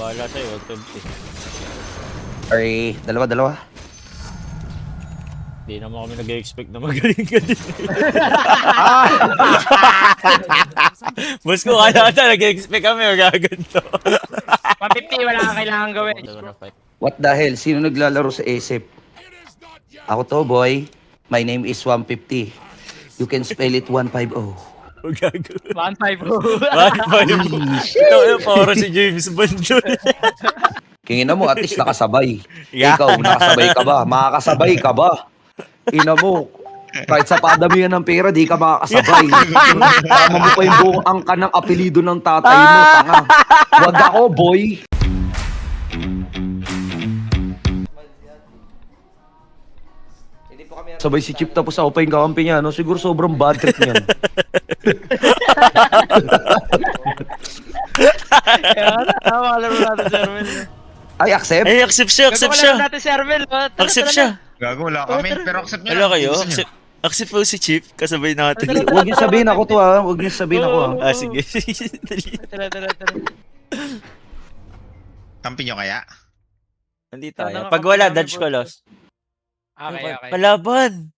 bahala sa'yo, 120. Ay, dalawa. Hindi naman kami nag-expect na magaling ka din. Boss ko, kaya ata nag-expect kami magaganto. 150, wala kang kailangan gawin. What the hell? Sino naglalaro sa ASIP? Ako to, boy. My name is 150. You can spell it 150. Gago. 150. Ito, para si James Bond yun. Kingina mo, at least nakasabay. Yeah. Ikaw, nakasabay ka ba? Makakasabay ka ba? Ina mo, kahit sa padamihan ng pera, di ka makakasabay. Tama mo pa yung buong angka ng apelido ng tatay mo, tanga. Wag ako, boy. Sabay si Chip tapos ako pa yung kakampi niya, no? Siguro sobrang bad trip niyan. Tama, alam mo natin, Sir Mel. Ay, accept? Eh, accept siya. Alam natin, Sir Mel. Accept siya. Gago, wala kami. Pero accept niya Wala lang. kayo? Gusto niya. Accept po si Chief, kasabay natin. Huwag niyo sabihin ako to, ha? Huwag niyo sabihin ako, ha? Ah, sige. Tara. Tampi nyo kaya? Hindi tayo. Pag wala, dodge ko loss. Okay. Palaban!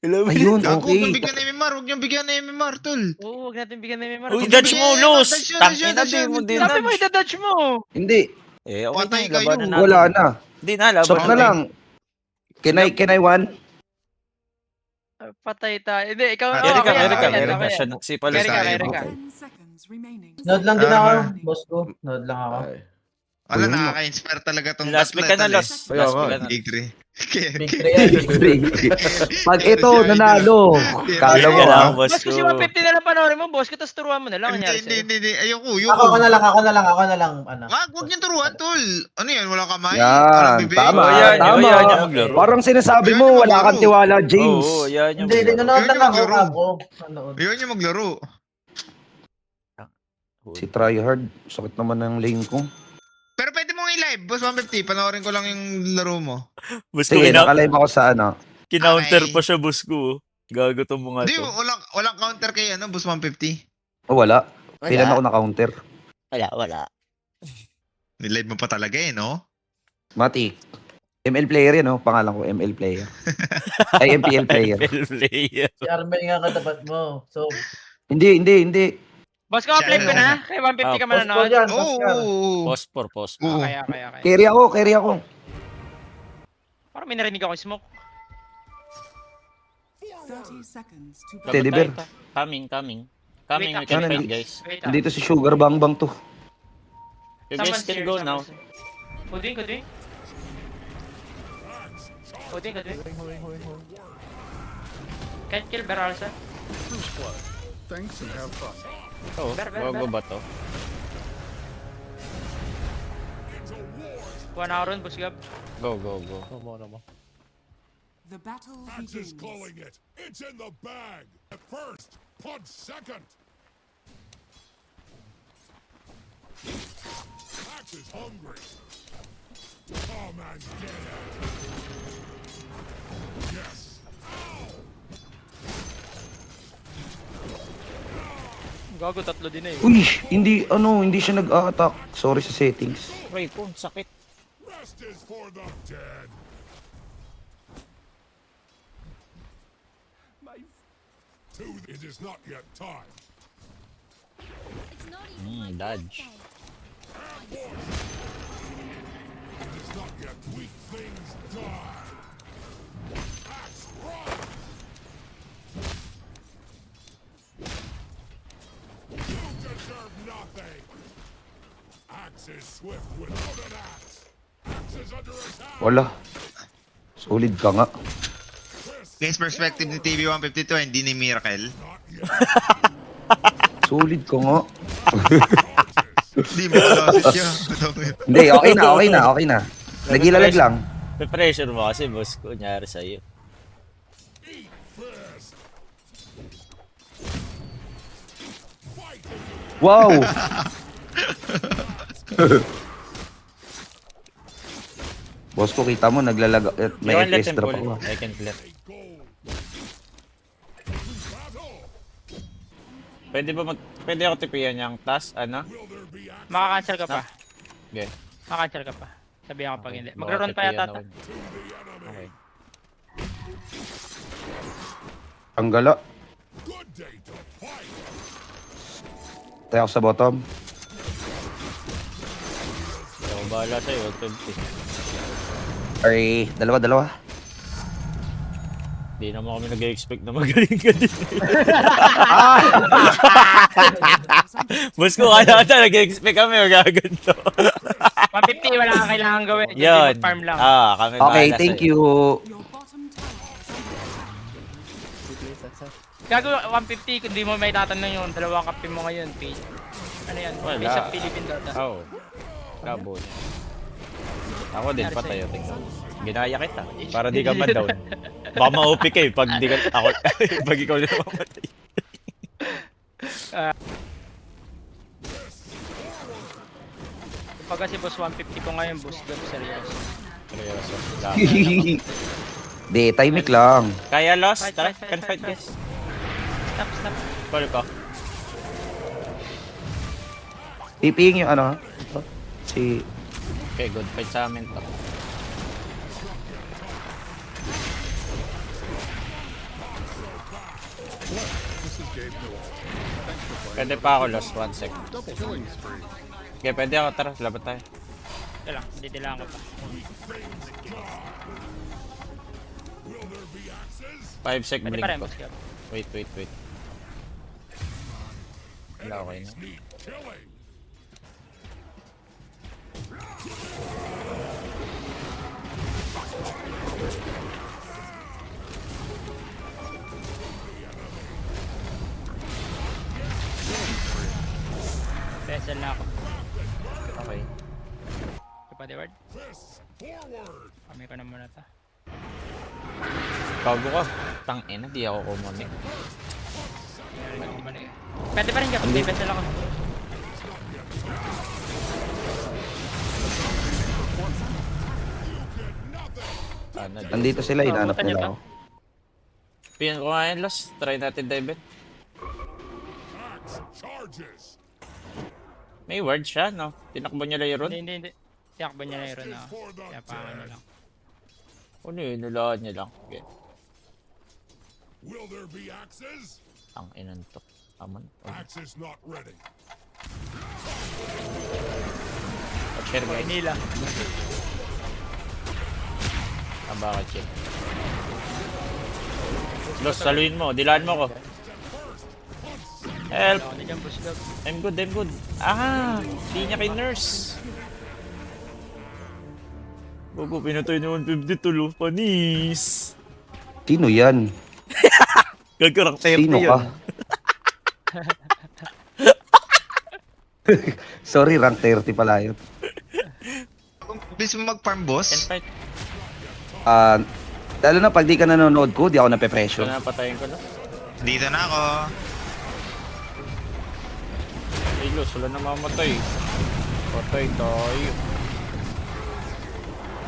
Ayun, Gago, okay. huwag niyong bigyan na MMR. Huwag niyong bigyan na MMR, tol. Oo, huwag natin bigyan ng MMR. Uy, dodge mo, loss! Dodge yun, Tangin na, dodge di yun, mo din Sabi mo, dodge. ita-dodge mo. Hindi, Eh, okay Patay na, kayo. labanan natin. wala na. Hindi na, laban Stop na lang. Can I one? Patay tayo. Hindi, ikaw na. Carry ka, Okay, carry ka, okay, carry ka. okay. Siya, si Palo Carry ka, sa carry ka. 10 seconds remaining. Node lang din ako, Ah. boss ko. Node lang ako. Wala, Ayun. nakaka-inspire talaga tong Last pick ka na, loss. Kaya Last pick nga. ka na. Big 3. Big 3 yan. Pag ito, nanalo. Kala mo, Kaya ha? lang, boss Boss, kung si ko. 150 na lang panoorin mo, boss, kitas turuan mo na lang. Kanyari sa'yo. Hindi. Ayoko. Ako na lang. Ano. Huwag niyong turuan, tol. Ano yan? Walang kamay? Yan, Walang bibig? tama, Oh, yan, tama. yan yung maglaro. Parang sinasabi Yan mo, yung wala kang maglaro. tiwala, James. Oo, yan yung Hindi, nanonood lang ako. Yun yung Ako. Nanonood. Ayun yung maglaro. Si tryhard, sakit naman ng lane ko. Pero pwede mong i-live, boss 150. Panoorin ko lang yung laro mo. Boss ko, Sige, nakalive ako sa ano. kinounter Okay. pa siya, boss ko. Gago tong mga Hindi, to. walang counter kay boss 150. Oh, wala. Kailan ako na-counter? Wala. Nilive mo pa talaga no? Mati. ML player yan, oh. Pangalan ko, ML player. Ay, MPL player. Player. Si Armel nga katapat mo. So, Hindi. Boss, ko, play ko na. Kay 150 ka boss ko manonood. dyan. Oo. Pospor. Oo. Okay. Carry ako. Parang may narinig ako yung smoke. 30 seconds to Teddy bear. Coming. Wait, We can ano, fight, hindi- guys. Wait, Dito si Sugar Bang Bang to. You guys can go now. Kuding. Can't kill Bear also. Oh, Ber. bago ba to? Kuha na ako ron, boss Gab. Go. the battle begins. Calling it. It's in the bag. At first, punch second. Axe is hungry. Come and get it. Yes. Gago, tatlo din eh. Uy, hindi siya nag-a-attack. Sorry sa settings. Ray po, sakit. Rest is for the dead. It is not yet time. Dodge. It is not yet. Weak things die. Axe run. You deserve nothing. Axe is swift without an axe. Axe is under attack. Wala. Solid ka nga. Guys, perspective ni TV152, hindi ni Miracle. Not yet. Solid ka nga. Hindi mo loses siya. Hindi, okay na. Nagilalag lang. Pe-pressure mo kasi, boss ko. Kunyari sa'yo. Wow! Boss ko, kita mo, naglalag. May You can let FPS him drop pull. ako. I can clear. Pwede ako tipiyan yung task, ano? Makakancel ka pa. Okay. Makancel ka pa. Sabihan ko pag hindi. Baka Magro-run pa tipuyan yata ako. to. Okay. Ang gala. Good day to fight. Tayo ako sa bottom. Hindi ako bahala sa'yo. 120. Ay, dalawa. Hindi naman kami nag-expect na magaling ka din. Boss ko, kaya ata nag-expect kami magaganto. 150, wala kang kailangan gawin. Yun. Just farm lang. Kami Okay, bahala thank sa'yo. you. Your bottom tower is under attack. Gago 150 kung di mo may tatanong yung dalawang kape mo ngayon, Pete. Ano yan? Wala. Base of Philippine Dota. Oo. Labo niya. Ako din, Nangyari patay. sa'yo? Tingnan. Ginaya kita. Para di ka ma-down. Baka ma-OP ka eh. Pag di ka, ako, pag ikaw na mamatay. Pag kasi boss 150 ko ngayon, boss, gabi seryoso. Seryoso. Di, timing lang. Kaya lost? Fight, Tara, fight, can fight, fight fight. guys. Stop. Call ko. Piping yung ano. Si... Okay, good fight sa amin to. Pwede pa ako lost, 1 sec. Okay, pwede ako. Tara, laban tayo. Ito lang, ditilaan ko pa. 5 sec, Pwede blink pa rin, ko. boss. Gab. Wait. Wala, okay na. Need killing. Vessel na ako. Okay. Ito pa, Deward. Fists forward. Kami ko na muna ta. Bago ka. Tangina, di ako kumunik. Pwede pa rin ka, may vessel ako. Ano, di. Andito sila, inanap Butan niyo nila to. ako. Piyan ko nga yun, lost. Try natin dive it. Axe charges. May word siya, no? Tinakbo niya lang yun. Hindi. Tiyakbo niya na yun na. Kaya pangan niya lang. Ano yun? Nulaan niya lang. Okay. Will there be axes? Ang inan to. Aman. Axes not ready. Share guys. Nila. Bakit yun? Los, saluin mo. Dilaan mo ko. Help! Ako na dyan, boss. Gab. I'm good. Ah! Di niya kay nurse. Bago, pinatay ni 150 tulo. Panis! Sino yan? Gagkarang 30 Sino yun. ka? Sorry, rank 30 pala yun. Please mo mag-farm, Can boss. fight. Lalo na pag di ka nanonood ko, di ako So, nape-pressure. napatayin ko na. Dito na ako. Ay, Los, wala na mamatay. Patay tayo.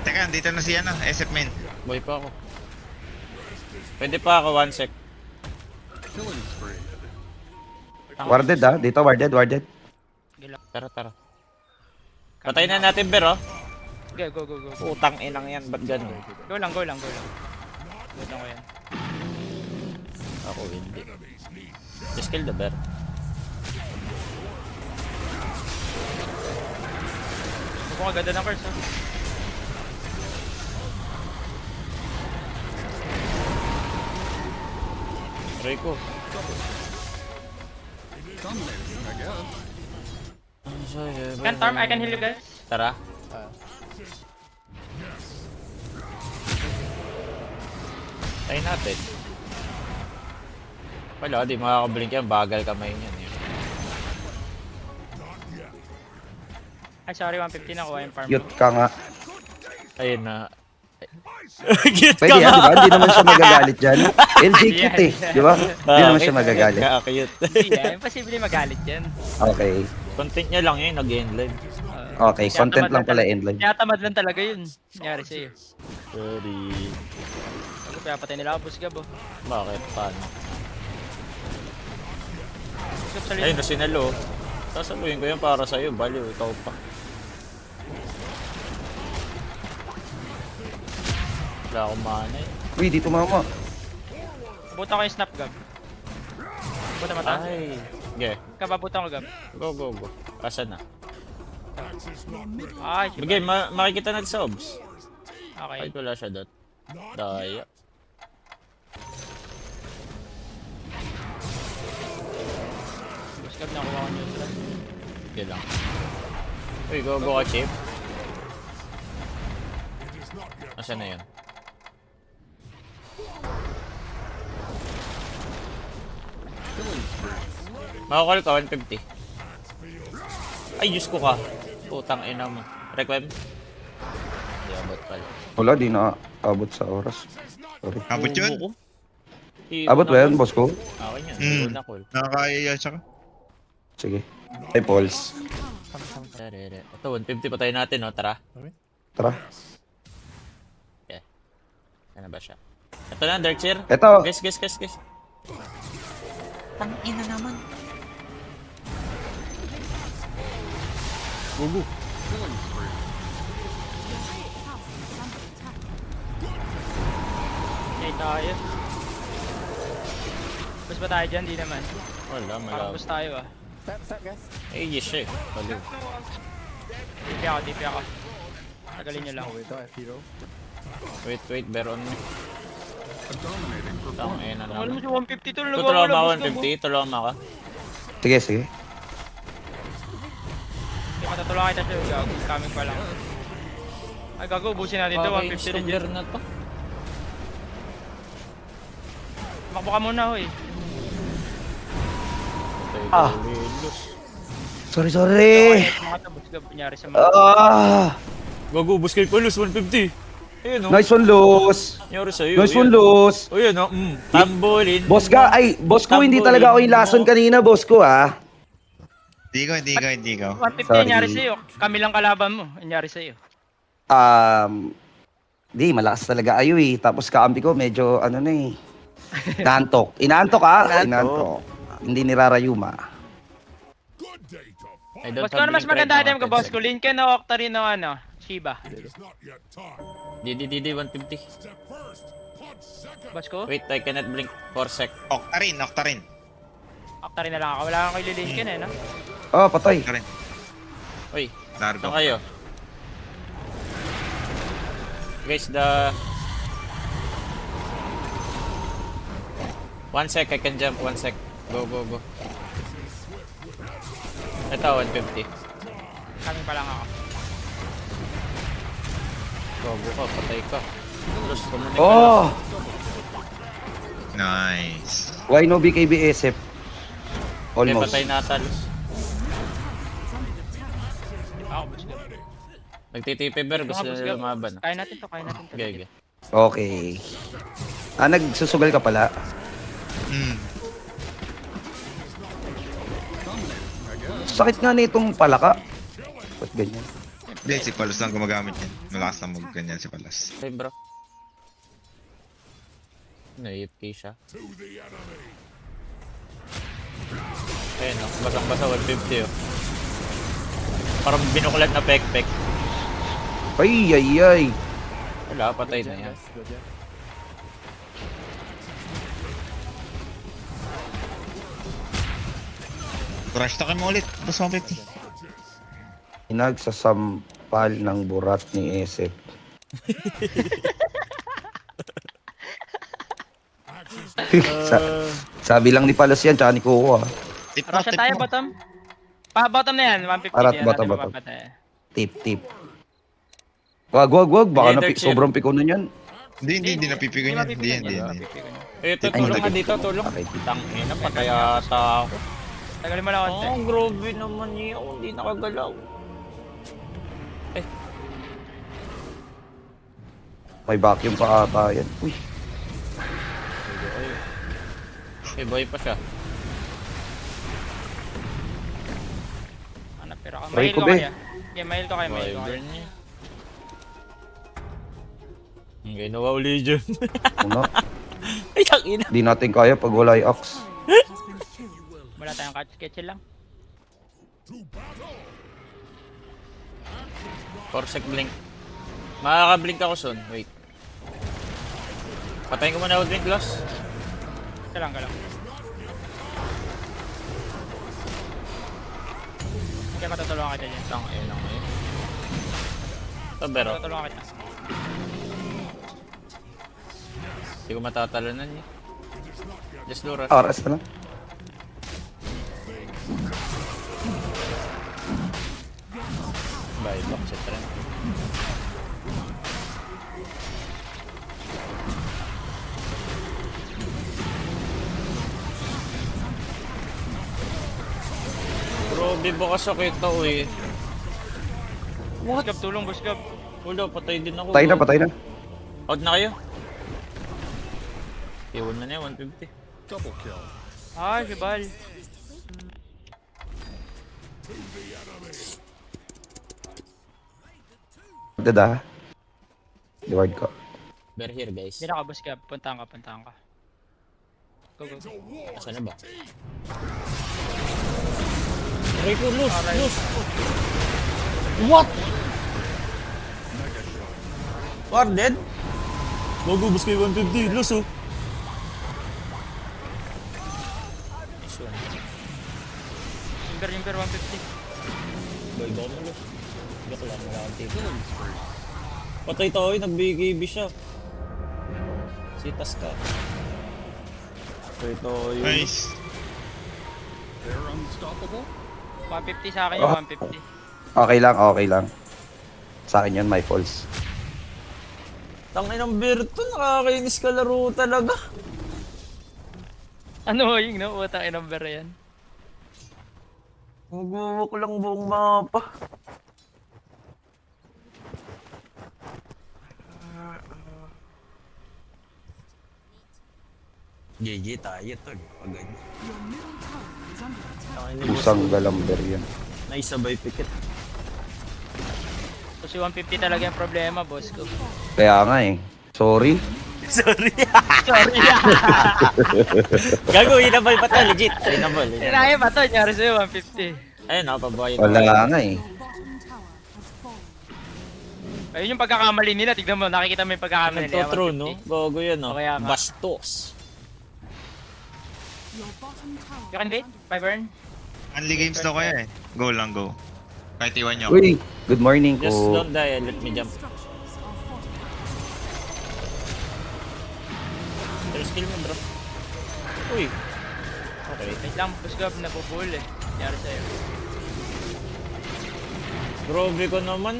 Teka, dito na si ano, SF main. Boy pa ako. Pwede pa ako, 1 sec. Warded ah, dito warded. Tara. Patay na natin, Ber, oh. Go. Putang inang yan, ba't ganun? Go lang. Go lang ko yan. Ako hindi. Just kill the bear. Mukhang ganda ng curse, oh. Try ko. Can't farm, I can heal you guys. Tara. Tayo natin. Wala, di makakablink yan. Bagal kamay niyan. Yun. Ay, sorry, 150 na kuha yung farm. Cute ka nga. Ayun na. Cute Pwede yan, di ba? Hindi naman siya magagalit dyan. LG Hindi cute yan. eh, di ba? Hindi naman siya magagalit. Cute. Hindi, imposible magalit yan. Okay. Content niya lang yun, nag-end live. Okay, content lang pala end live. Kaya tamad lang talaga yun. Nangyari sa'yo. Sorry. Ako, kaya patay nila ako, boss Gab, oh. Bakit? Paano? Boss Gab, Ayun salin. na sinalo. Sasaluhin ko yan para sa'yo. Baliw, ikaw pa. Wala akong mana eh. Uy, dito mama. Buta ko yung snap, Gab. Buta mata. Ay. Sige. Kababutan ko, Gab. Go, go, go. Asan na? Axe is not ready. Ay, Bigay, makikita na sa obs. okay. Ay, wala siya dot. Not Daya. Boss Gab, nakuha ko yung trap. Sige lang. Uy, go, go ka, Chip. It is not yet. Asan na yun? Makakall ka, 150. Ay, Diyos ko ka. Putang ina mo. Requiem? Hindi abot pala. Wala, di na abot sa oras. Sorry. Abot yun? Bubo ko. Abot ba yan, boss ko? Akin yan. Hmm. Una call. Nakakaya siya ka. Sige. Ay, Pauls. Ito, 150 pa tayo natin, no? Tara. Tara. Yeah. Ano ba siya? Ito na, Darkseer. Eto. Guess. Tangina naman. Gugu. Okay, tayo. Bus ba tayo dyan? Di naman. Wala, Parang malabo. bus tayo ah. Eh, yes siya eh. Baliw. TP ako. Tagalin nyo lang. Wait, Beron. Tangina Alam mo naman. si 150 to. Tutulungan mo ako 150? Tulungan mo ako. Sige, sige. Hindi matutulungan kita siya. Gago. Coming pa lang. Ay gago. Ubusin natin to. 150 rin dyan. na to. Makbo ka muna hoy. Ah. Sorry, sorry. Mga tabos ka kunyari sa mga. Gago, bus kay Palos, 150. Ayun o. Nice one, Los. Nangyari sa'yo. Nice one, Los. O yun o. Tambolin. Boss ka, ay, boss ko, hindi talaga ako yung lason kanina, boss ko, ah. Hindi ko. 150 Sorry. nangyari sa'yo. Kami lang kalaban mo. Nangyari sa'yo. Di, malakas talaga ayo eh. Tapos kaampi ko, medyo, ano na eh. Inaantok. Inaantok, ah. Inaantok. Hindi nirarayuma. Good day to fight. I don't Boss ko, ano have mas link maganda right item now, ka, boss ko? Lincoln o Octarine o ano? Shiba. It is not yet time. Didi, 150. Step first. Punch second. Boss ko? Wait, I cannot blink for sec. Octarine. Octarine na lang ako. Wala kang kay Lincoln eh, no? Oh, patay. Octarine. Uy, Largo. saan kayo? Guys, the... 1 sec, I can jump. 1 sec. Go. Ito, 150. Coming pa lang ako. Gogo ka, patay ka. Plus, kumunik ka Oh! Nice. Why no BKB SF? Okay, Almost. patay na ata, Luz. Ako, boss ko. Nagtitipi Ber, gusto Boss nila ko. lumaban. Kaya natin to. Okay. Okay. Nagsusugal ka pala. Sakit nga nitong palaka. Ba't ganyan? Hindi, si Palos lang gumagamit yan. Malakas lang mag-ganyan si Palos. Hey, bro. Na-AFK siya. To the enemy. Ayun, no? Basang-basa 150, oh. Parang binuklat na pek-pek. Ay. Wala, patay na yan. Crash talkin mo ulit. Boss 150. Inagsasampal ng burat ni SF. Sabi lang ni Palos yan, tsaka ni Coco, ah. Tip Russia tayo, bottom. Bottom na yan. 150 Arat, yan. bottom. Natin mapapatay. Tip. Wag. Baka Hey, Dark sobrang piko nun yan. Hindi napipigon yan. Hindi. Mapipigan yan. Ito, tulong ka dito, tulong. Tangina, patay ata ako. Tagalin mo lang konti. Oh, grabe naman niya. Hindi nakagalaw. May vacuum pa ata yan. Uy. Okay, boy pa siya. Hanap pero ka. Try Mahil ko, ko be. kaya. Okay, mahil ko kaya. Wyvern niya. Okay, nawaw Legion. Ano? Ay, takina. Di natin kaya pag wala yung axe. Wala tayong catch lang. To battle. Axe is not 4 sec blink. Makaka-blink ako soon. Wait. Patayin ko muna blink loss. Ka lang. Kaya matutulungan kita dyan. Tang ina mo yun. Pero Matutulungan kita. hindi ko matatalunan eh. Just do rush. Oras na lang. Bye, back sa trend. Bro, di ba kasakit ako eh. Boss Gab, tulong, Boss Gab. Wala, patay din ako. Patay na. Out na kayo. Iwan na niya, 150. Ay, si Bal. Dada. Reward ko. Bear here guys. Hindi na ka, Boss Gab. Puntahan ka. Go. Asan na ba? Aray ko, loose. What? War dead? Bago, bus kayo 150. Loose oh. Nice one. Imper 150. Boy, baka mo loose. Joke lang, wala akong take. Patay tayo, nag-BKB siya. Sitas ka. Patay tayo. Nice. 150 sa akin yung 150. Okay lang. Sa akin yun, my falls. Tangin ng Berto, nakakainis ka laro talaga. Ano yung no? Utang number yan. Magbuwak lang buong mapa. GG tayo tol, pag ganyan. Your middle tower is under attack. Tangin ni Pusang boss, galamber yan. naisabay pikit. So si 150 talaga yung problema, boss ko. Kaya nga eh. Sorry. Sorry. Gago, inabal pa to, legit. Inabal. Tinaya pa to, nyari sa'yo 150. Ayun, nakapabayad. Wala nga eh. Your bottom tower has fallen. Ayun yung pagkakamali nila, tignan mo, nakikita mo yung pagkakamali nila. Nagtotro, no? Gago yan, no? O kaya nga. Bastos. Your bottom tower You can wait, by burn. Only games daw kaya eh. Go lang, go. Kahit iwan nyo. Uy, good morning Just ko. don't die and let me jump. structures are fortified. There's skill mo, bro. Uy. Okay. Wait lang, boss Gab, napupull eh. Nyari sa'yo. Grabe ko naman.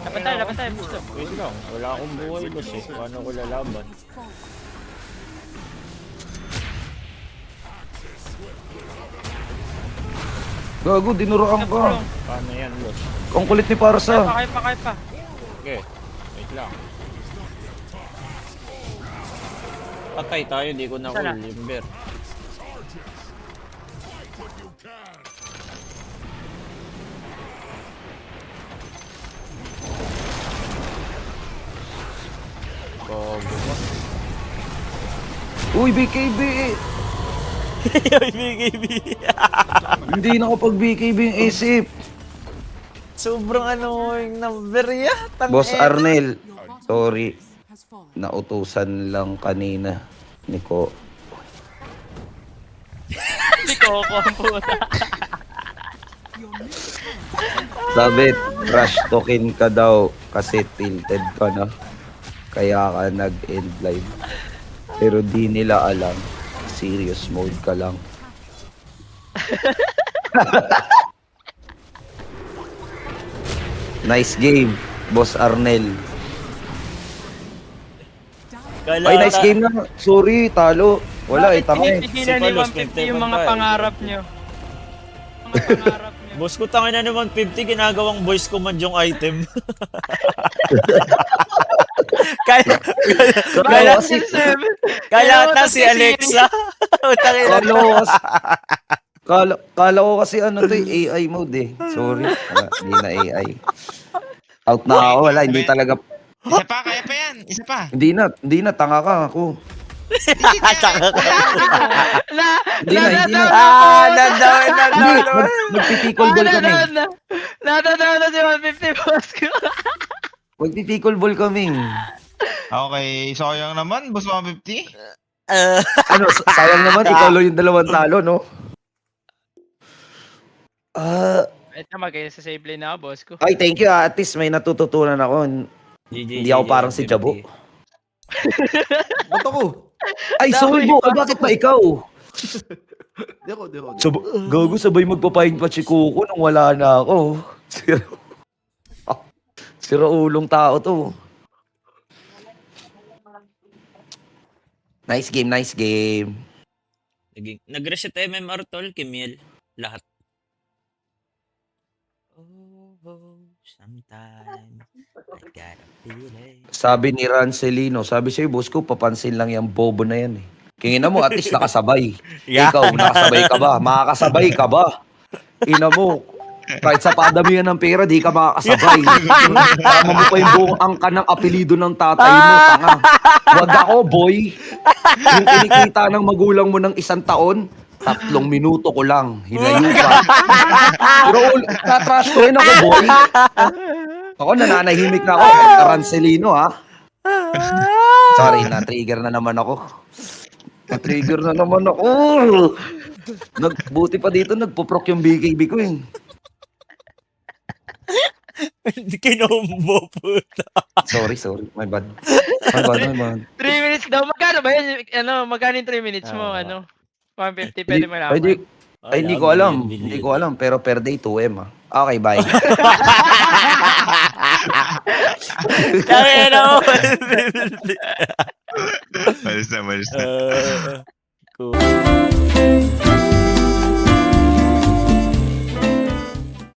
Laban tayo, boss Gab. Wait lang, wala akong buhay, boss eh. Paano ko lalaban? Has fallen. Gago, dinuruan ka. Paano yan, boss? Ang kulit ni Parsa. Kaya pa. Okay. Wait lang. Patay tayo, di ko na Sana. ul, Limber. Gago ba? Uy, BKB. Yoy, BKB. Hindi na kapag BKB yung isip. Sobrang annoying number yan. Boss Arnel. Your bottom Sorry. has fallen. Nautusan lang kanina. Niko. Hindi ko ang puta. Your middle tower Sabi, trash talking ka daw kasi tilted ka na. Kaya ka nag-end live. Pero di nila alam. Serious mode ka lang. Nice game, Boss Arnel. Ay, nice game na. Sorry, talo. Wala eh, tama eh. Pinipigilan Si ni Palos, 150 yung mga 25. pangarap nyo. Mga pangarap nyo. Boss ko tangin na naman 50, ginagawang voice command yung item. kaya Kala kasi, kaya ata si Alexa. Utangin na. kala ko kasi, kala ko kasi ano to eh, AI mode eh. Sorry. Wala, hindi na AI. Out na ako, wala, hindi talaga. Isa pa, kaya pa yan. Isa pa. Hindi na, tanga ka ako. Tsaka ka. Hindi na, hindi na. Nandown. Hindi, magpipikol ball kami. Natatawa na si 150 boss ko. Magpipikol ball kami. Okay, sayang naman, boss 150. Ano, sayang naman, ikaw lang yung dalawang talo, no? Ito sa save lane na ako, boss ko. Ay, thank you. At least may natututunan ako. Hindi ako parang si Jabo. Ba't ako? Ay, Solbo, bakit ba ikaw? Di ako. Gago, sabay magpapahin pa si Kuko nung wala na ako. Sira ulong tao to. Nice game, nice game. Nag-reset MMR tol, Kimiel. Lahat. Sometimes I gotta feel it. Sabi ni Rancelino, sabi sa'yo, boss ko, papansin lang yung bobo na yan eh. Kingina mo, at least nakasabay. Yeah. Ikaw, nakasabay ka ba? Makakasabay ka ba? Ina mo, kahit sa padamihan ng pera, di ka makakasabay. Tama mo pa yung buong angka ng apelido ng tatay mo, tanga. Wag ako, boy. Yung kinikita ng magulang mo ng 1 taon, 3 minuto ko lang. Hinayo pa. Pero tatrash ko rin ako, boy. Ako, nananahimik na ako. Rancelino, ha? Sorry, na-trigger na naman ako. Na-trigger na naman ako. Buti pa dito, nagpo-proc yung BKB ko eh. Kinombo puta. Sorry. My bad. My bad. 3 minutes daw. Magkano ba yun? Magkano yung 3 minutes mo? 150, pwede mo lang. Ay, hindi ko alam. Hindi ko alam. Pero per day, 2M ah. Okay, bye. Kaya na. Malis na. Cool.